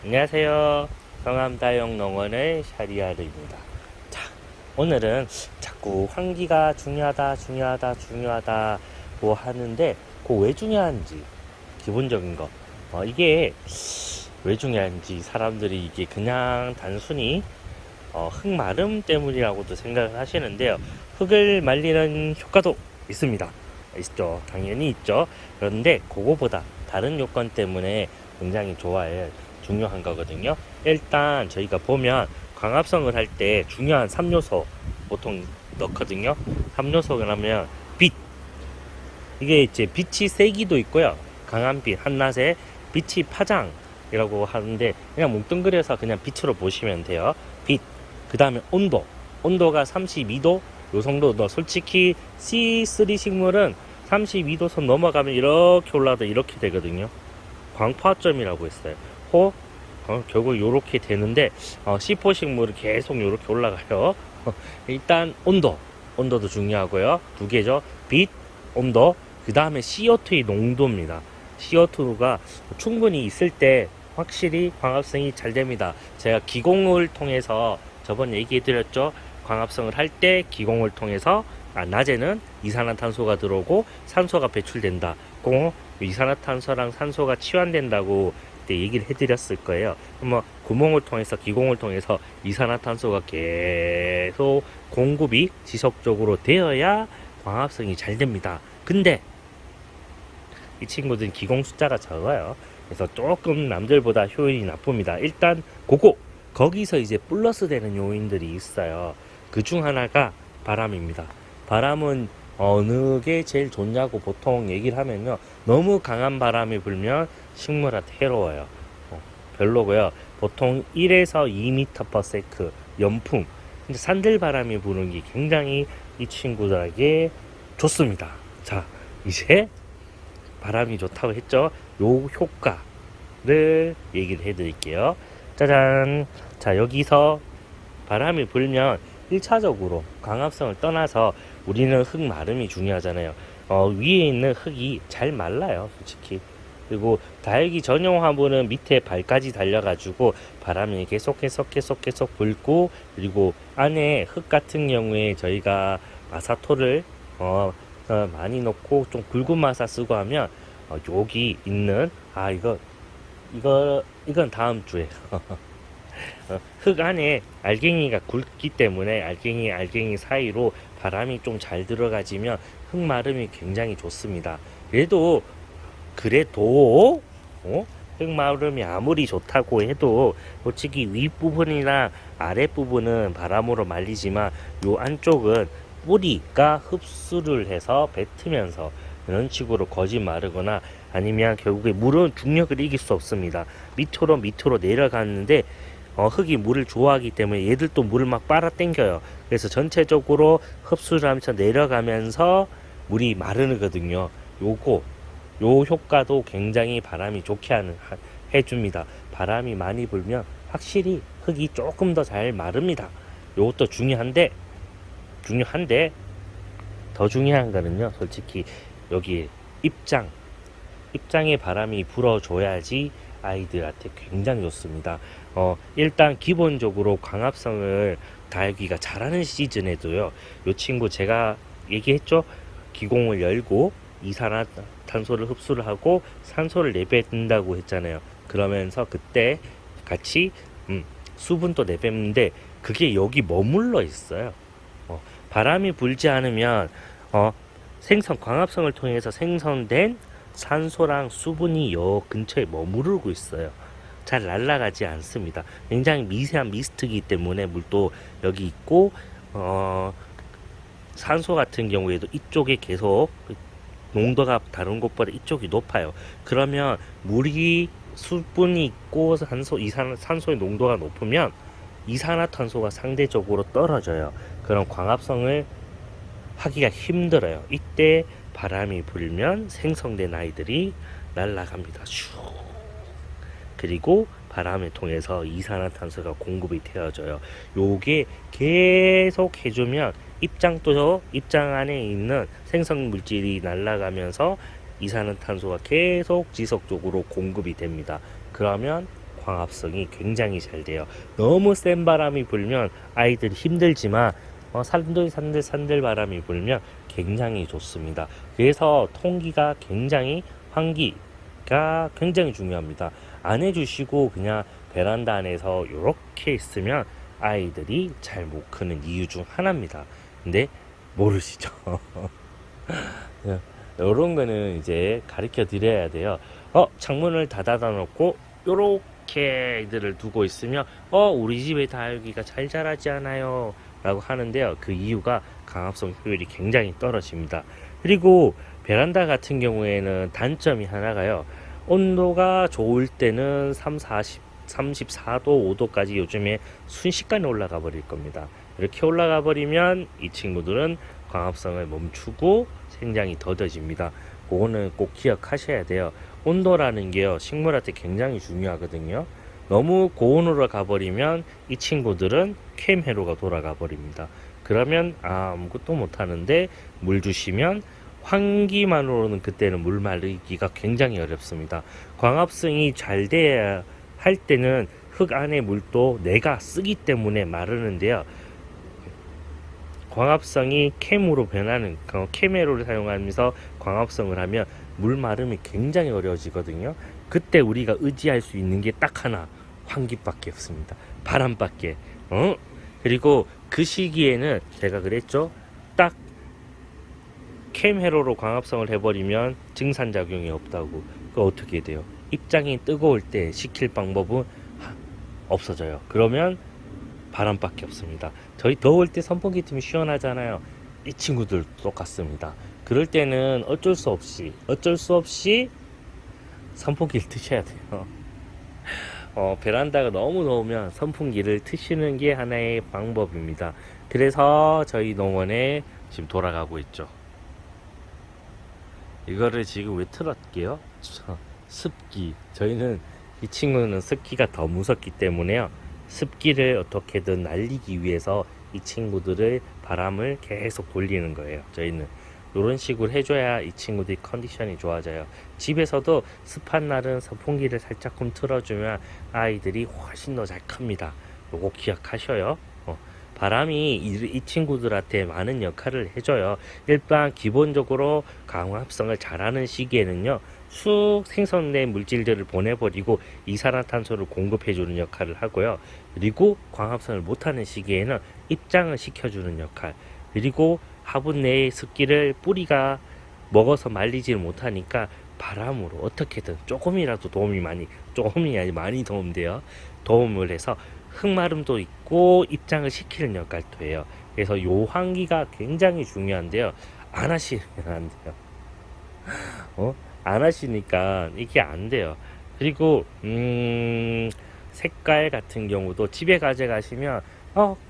안녕하세요. 성암다육농원의 샤리아르입니다. 자, 오늘은 자꾸 환기가 중요하다 뭐 하는데 그 왜 중요한지 기본적인 거 이게 왜 중요한지 사람들이 이게 그냥 단순히 흙마름 때문이라고도 생각을 하시는데요. 흙을 말리는 효과도 있습니다. 있죠. 당연히 있죠. 그런데 그거보다 다른 요건 때문에 굉장히 좋아요. 중요한 거거든요. 일단 저희가 보면 광합성을 할 때 중요한 3요소 보통 넣거든요. 3요소 그러면 빛. 이게 이제 빛이 세기도 있고요. 강한 빛, 한낮에 빛이 파장이라고 하는데 그냥 뭉뚱그려서 그냥 빛으로 보시면 돼요. 빛. 그 다음에 온도. 온도가 32도 요 정도. 솔직히 C3 식물은 32도 선 넘어가면 이렇게 올라가도 이렇게 되거든요. 광파점이라고 했어요. 결국 요렇게 되는데 C4 식물은 계속 요렇게 올라가요. 일단 온도도 중요하고요. 두 개죠. 빛, 온도. 그 다음에 CO2의 농도입니다. CO2가 충분히 있을 때 확실히 광합성이 잘 됩니다. 제가 기공을 통해서 저번에 얘기해 드렸죠. 광합성을 할 때 기공을 통해서 낮에는 이산화탄소가 들어오고 산소가 배출된다. 이산화탄소랑 산소가 치환된다고 그때 얘기를 해드렸을 거예요. 그럼 구멍을 통해서 기공을 통해서 이산화탄소가 계속 공급이 지속적으로 되어야 광합성이 잘 됩니다. 근데 이 친구들은 기공 숫자가 적어요. 그래서 조금 남들보다 효율이 나쁩니다. 일단 거기서 이제 플러스 되는 요인들이 있어요. 그 중 하나가 바람입니다. 바람은 어느 게 제일 좋냐고 보통 얘기를 하면요. 너무 강한 바람이 불면 식물한테 해로워요. 별로고요. 보통 1에서 2m/s 연풍. 근데 산들바람이 부는 게 굉장히 이 친구들에게 좋습니다. 자, 이제 바람이 좋다고 했죠. 요 효과를 얘기를 해드릴게요. 짜잔. 자, 여기서 바람이 불면 1차적으로 광합성을 떠나서 우리는 흙 마름이 중요하잖아요. 위에 있는 흙이 잘 말라요, 솔직히. 그리고 다육이 전용 화분은 밑에 발까지 달려가지고 바람이 계속 불고, 그리고 안에 흙 같은 경우에 저희가 마사토를 많이 넣고 좀 굵은 마사 쓰고 하면 여기 있는 이건 다음 주에 흙 안에 알갱이가 굵기 때문에 알갱이 사이로 바람이 좀 잘 들어가지면 흙 마름이 굉장히 좋습니다. 그래도 흙 마름이 아무리 좋다고 해도 솔직히 윗부분이나 아랫부분은 바람으로 말리지만 요 안쪽은 뿌리가 흡수를 해서 뱉으면서 이런 식으로 거짓 마르거나 아니면 결국에 물은 중력을 이길 수 없습니다. 밑으로 내려가는데 흙이 물을 좋아하기 때문에 얘들도 물을 막 빨아 당겨요. 그래서 전체적으로 흡수를 하면서 내려가면서 물이 마르거든요. 요 효과도 굉장히 바람이 좋게 해줍니다. 바람이 많이 불면 확실히 흙이 조금 더 잘 마릅니다. 요것도 중요한데 더 중요한 거는요, 솔직히 여기 입장에 바람이 불어줘야지 아이들한테 굉장히 좋습니다. 일단 기본적으로 광합성을 다육이가 잘하는 시즌에도요, 요 친구 제가 얘기했죠. 기공을 열고 이산화탄소를 흡수를 하고 산소를 내뱉는다고 했잖아요. 그러면서 그때 같이 수분도 내뱉는데 그게 여기 머물러 있어요. 바람이 불지 않으면 광합성을 통해서 생성된 산소랑 수분이 여 근처에 머무르고 있어요. 잘 날아가지 않습니다. 굉장히 미세한 미스트이기 때문에 물도 여기 있고 산소 같은 경우에도 이쪽에 계속 농도가 다른 곳보다 이쪽이 높아요. 그러면 물이 수분이 있고 산소의 농도가 높으면 이산화탄소가 상대적으로 떨어져요. 그럼 광합성을 하기가 힘들어요. 이때 바람이 불면 생성된 아이들이 날아갑니다. 그리고 바람을 통해서 이산화탄소가 공급이 되어져요. 요게 계속 해주면 입장 안에 있는 생성 물질이 날아가면서 이산화탄소가 계속 지속적으로 공급이 됩니다. 그러면 광합성이 굉장히 잘 돼요. 너무 센 바람이 불면 아이들이 힘들지만 산들 바람이 불면 굉장히 좋습니다. 그래서 통기가 굉장히 환기가 굉장히 중요합니다. 안 해주시고 그냥 베란다 안에서 이렇게 있으면 아이들이 잘 못 크는 이유 중 하나입니다. 근데 모르시죠? 이런 거는 이제 가르쳐 드려야 돼요. 창문을 다 닫아 놓고 요렇게 애들을 두고 있으면 우리 집에 다육이가 잘 자라지 않아요 라고 하는데요. 그 이유가 강합성 효율이 굉장히 떨어집니다. 그리고 베란다 같은 경우에는 단점이 하나가요. 온도가 좋을 때는 34도 5도까지 요즘에 순식간에 올라가 버릴 겁니다. 이렇게 올라가 버리면 이 친구들은 광합성을 멈추고 생장이 더뎌집니다. 그거는 꼭 기억하셔야 돼요. 온도라는 게요, 식물한테 굉장히 중요하거든요. 너무 고온으로 가버리면 이 친구들은 캠회로가 돌아가 버립니다. 그러면 아무것도 못하는데 물 주시면 환기만으로는 그때는 물 마르기가 굉장히 어렵습니다. 광합성이 잘 돼야 할 때는 흙 안에 물도 내가 쓰기 때문에 마르는데요. 광합성이 캠으로 변하는 캠회로를 사용하면서 광합성을 하면 물 마름이 굉장히 어려워지거든요. 그때 우리가 의지할 수 있는 게 딱 하나, 환기밖에 없습니다. 바람밖에. 그리고 그 시기에는 제가 그랬죠. 딱 캠회로로 광합성을 해버리면 증산작용이 없다고. 그 어떻게 돼요? 입장이 뜨거울 때 식힐 방법은 없어져요. 그러면 바람밖에 없습니다. 저희 더울 때 선풍기 틀면 시원하잖아요. 이 친구들 똑같습니다. 그럴 때는 어쩔 수 없이 선풍기를 트셔야 돼요. 베란다가 너무 더우면 선풍기를 트시는 게 하나의 방법입니다. 그래서 저희 농원에 지금 돌아가고 있죠. 이거를 지금 왜 틀었게요? 습기. 저희는 이 친구는 습기가 더 무섭기 때문에요. 습기를 어떻게든 날리기 위해서 이 친구들을 바람을 계속 돌리는 거예요. 저희는 이런 식으로 해줘야 이 친구들이 컨디션이 좋아져요. 집에서도 습한 날은 선풍기를 살짝끔 틀어주면 아이들이 훨씬 더 잘 큽니다. 요거 기억하셔요. 바람이 이 친구들한테 많은 역할을 해줘요. 일단 기본적으로 광합성을 잘하는 시기에는요, 쑥 생성된 물질들을 보내버리고 이산화탄소를 공급해주는 역할을 하고요. 그리고 광합성을 못하는 시기에는 입장을 시켜주는 역할, 그리고 화분 내의 습기를 뿌리가 먹어서 말리지를 못하니까 바람으로 어떻게든 조금이라도 조금이 아니 많이 도움돼요. 도움을 해서 흙마름도 있고 입장을 시키는 역할도 해요. 그래서 요 환기가 굉장히 중요한데요. 안 하시면 안 돼요. 안 하시니까 이게 안 돼요. 그리고 색깔 같은 경우도 집에 가져가시면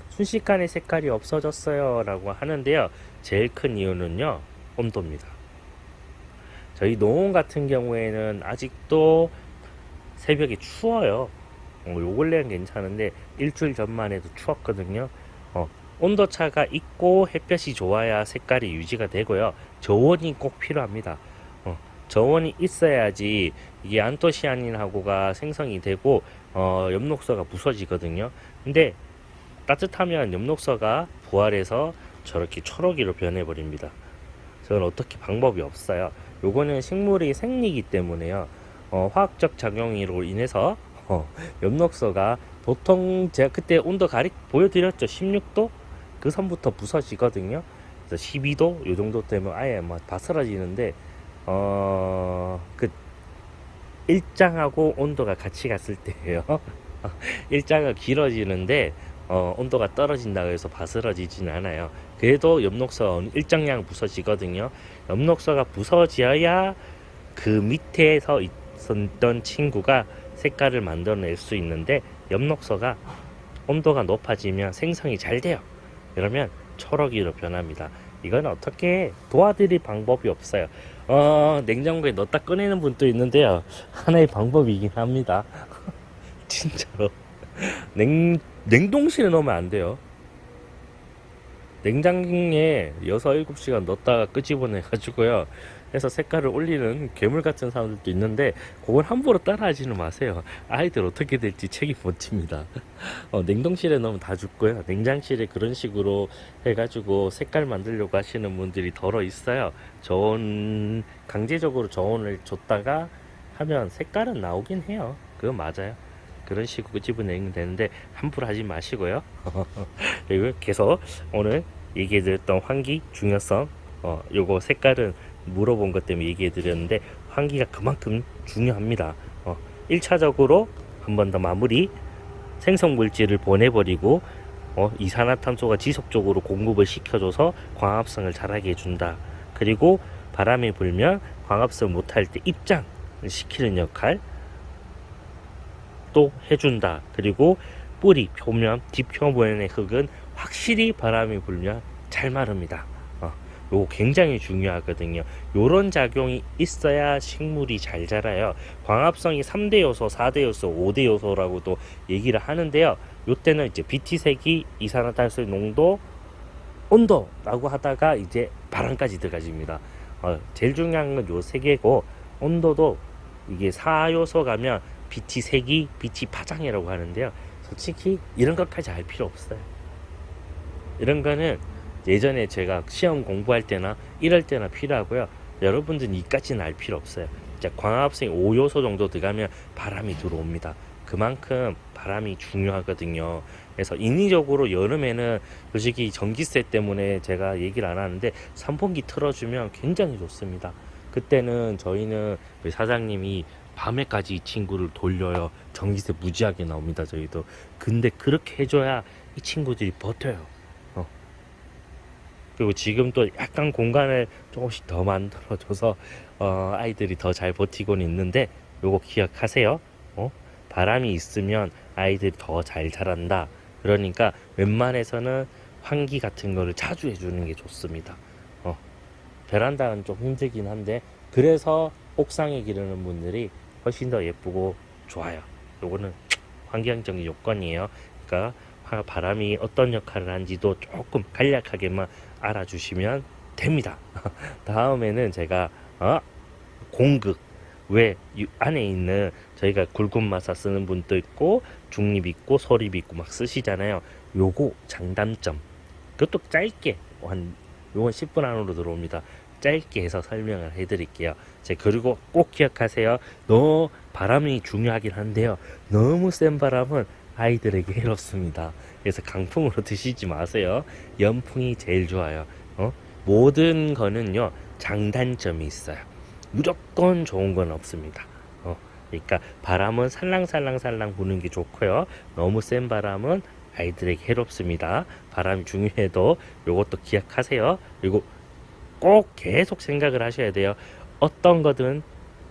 순식간에 색깔이 없어졌어요 라고 하는데요. 제일 큰 이유는요, 온도입니다. 저희 농원 같은 경우에는 아직도 새벽에 추워요. 요 근래는 괜찮은데 일주일 전만 해도 추웠거든요. 온도차가 있고 햇볕이 좋아야 색깔이 유지가 되고요. 저온이 꼭 필요합니다. 저온이 있어야지 이게 안토시아닌하고가 생성이 되고 엽록소가 부서지거든요. 근데 따뜻하면 엽록소가 부활해서 저렇게 초록이로 변해버립니다. 저는 어떻게 방법이 없어요. 요거는 식물이 생리기 때문에요. 화학적 작용으로 인해서 엽록소가 보통 제가 그때 온도 보여드렸죠. 16도 그 선부터 부서지거든요. 그래서 12도 요 정도 되면 아예 다 쓰러지는데 그 일장하고 온도가 같이 갔을 때예요. 일자가 길어지는데 온도가 떨어진다고 해서 바스러지진 않아요. 그래도 엽록소 일정량 부서지거든요. 엽록소가 부서져야 그 밑에서 있었던 친구가 색깔을 만들어낼 수 있는데 엽록소가 온도가 높아지면 생성이 잘 돼요. 그러면 초록이로 변합니다. 이건 어떻게 도와드릴 방법이 없어요. 냉장고에 넣었다 꺼내는 분도 있는데요. 하나의 방법이긴 합니다. 진짜로. 냉동실에 넣으면 안 돼요. 냉장고에 6, 7시간 넣었다가 끄집어내 가지고요. 해서 색깔을 올리는 괴물 같은 사람들도 있는데 그건 함부로 따라하지는 마세요. 아이들 어떻게 될지 책임 못 집니다. 냉동실에 넣으면 다 죽고요. 냉장실에 그런 식으로 해가지고 색깔 만들려고 하시는 분들이 덜어 있어요. 저온 강제적으로 저온을 줬다가 하면 색깔은 나오긴 해요. 그건 맞아요. 그런 식으로 끄집어내면 되는데 함부로 하지 마시고요. 그리고 계속 오늘 얘기해드렸던 환기 중요성, 요거 색깔은 물어본 것 때문에 얘기해드렸는데 환기가 그만큼 중요합니다. 1차적으로 한 번 더 마무리, 생성물질을 보내버리고 이산화탄소가 지속적으로 공급을 시켜줘서 광합성을 잘하게 해준다. 그리고 바람이 불면 광합성 못할 때 입장을 시키는 역할 또 해준다. 그리고 뿌리 표면 뒷표면의 흙은 확실히 바람이 불면 잘 마릅니다. 요거 굉장히 중요하거든요. 요런 작용이 있어야 식물이 잘 자라요. 광합성이 3대 요소, 4대 요소, 5대 요소라고도 얘기를 하는데요. 요때는 이제 BT색이 이산화탄소의 농도, 온도라고 하다가 이제 바람까지 들어가집니다. 제일 중요한 건 요 세 개고, 온도도 이게 4요소 가면 BT색이 BT 파장이라고 하는데요. 솔직히 이런 것까지 알 필요 없어요. 이런 거는 예전에 제가 시험 공부할 때나 이럴 때나 필요하고요. 여러분들은 이까지는 알 필요 없어요. 자, 광합성이 5요소 정도 들어가면 바람이 들어옵니다. 그만큼 바람이 중요하거든요. 그래서 인위적으로 여름에는 솔직히 전기세 때문에 제가 얘기를 안 하는데 선풍기 틀어주면 굉장히 좋습니다. 그때는 저희는 사장님이 밤에까지 이 친구를 돌려요. 전기세 무지하게 나옵니다. 저희도. 근데 그렇게 해줘야 이 친구들이 버텨요. 그리고 지금 또 약간 공간을 조금씩 더 만들어줘서 아이들이 더 잘 버티고는 있는데 요거 기억하세요. 바람이 있으면 아이들이 더 잘 자란다. 그러니까 웬만해서는 환기 같은 거를 자주 해주는 게 좋습니다. 베란다는 좀 힘들긴 한데 그래서 옥상에 기르는 분들이 훨씬 더 예쁘고 좋아요. 요거는 환경적인 요건이에요. 그러니까 바람이 어떤 역할을 하는지도 조금 간략하게만 알아주시면 됩니다. 다음에는 제가 공극 왜 안에 있는 저희가 굵은 마사 쓰는 분도 있고 중립 있고 소립 있고 막 쓰시잖아요. 요거 장단점 그것도 짧게 요건 10분 안으로 들어옵니다. 짧게 해서 설명을 해드릴게요. 그리고 꼭 기억하세요. 바람이 중요하긴 한데요. 너무 센 바람은 아이들에게 해롭습니다. 그래서 강풍으로 드시지 마세요. 연풍이 제일 좋아요. 모든 거는요 장단점이 있어요. 무조건 좋은 건 없습니다. 그러니까 바람은 살랑살랑 부는 게 좋고요. 너무 센 바람은 아이들에게 해롭습니다. 바람이 중요해도 요것도 기억하세요. 그리고 꼭 계속 생각을 하셔야 돼요. 어떤 거든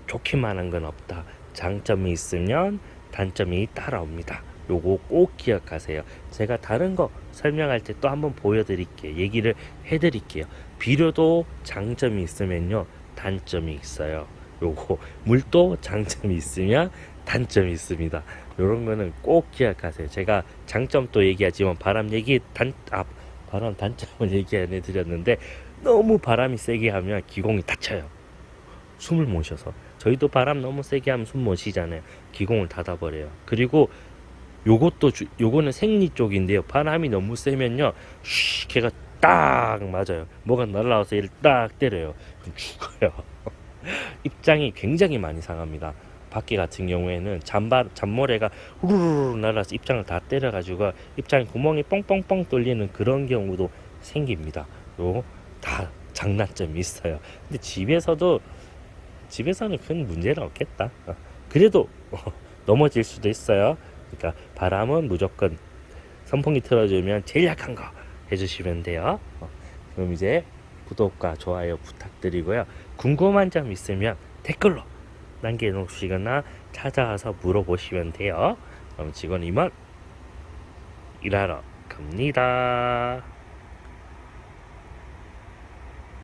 좋기만 한 건 없다. 장점이 있으면 단점이 따라옵니다. 요거 꼭 기억하세요. 제가 다른 거 설명할 때 또 한번 보여드릴게요. 얘기를 해드릴게요. 비료도 장점이 있으면요 단점이 있어요. 요거 물도 장점이 있으면 단점이 있습니다. 요런 거는 꼭 기억하세요. 제가 장점도 얘기하지만 바람 단점을 얘기 안 해드렸는데 너무 바람이 세게 하면 기공이 닫혀요. 숨을 못 쉬어서. 저희도 바람 너무 세게 하면 숨 못 쉬잖아요. 기공을 닫아버려요. 그리고 요거는 생리 쪽인데요. 바람이 너무 세면요 걔가 딱 맞아요. 뭐가 날라와서 얘를 딱 때려요. 그럼 죽어요. 입장이 굉장히 많이 상합니다. 밖에 같은 경우에는 잔모래가 후루루 날아서 입장을 다 때려가지고 입장에 구멍이 뻥뻥뻥 뚫리는 그런 경우도 생깁니다. 다 장단점이 있어요. 근데 집에서는 큰 문제는 없겠다. 그래도 넘어질 수도 있어요. 그러니까 바람은 무조건 선풍기 틀어주면 제일 약한 거 해주시면 돼요. 그럼 이제 구독과 좋아요 부탁드리고요. 궁금한 점 있으면 댓글로 남겨놓으시거나 찾아와서 물어보시면 돼요. 그럼 지금 이만 일하러 갑니다.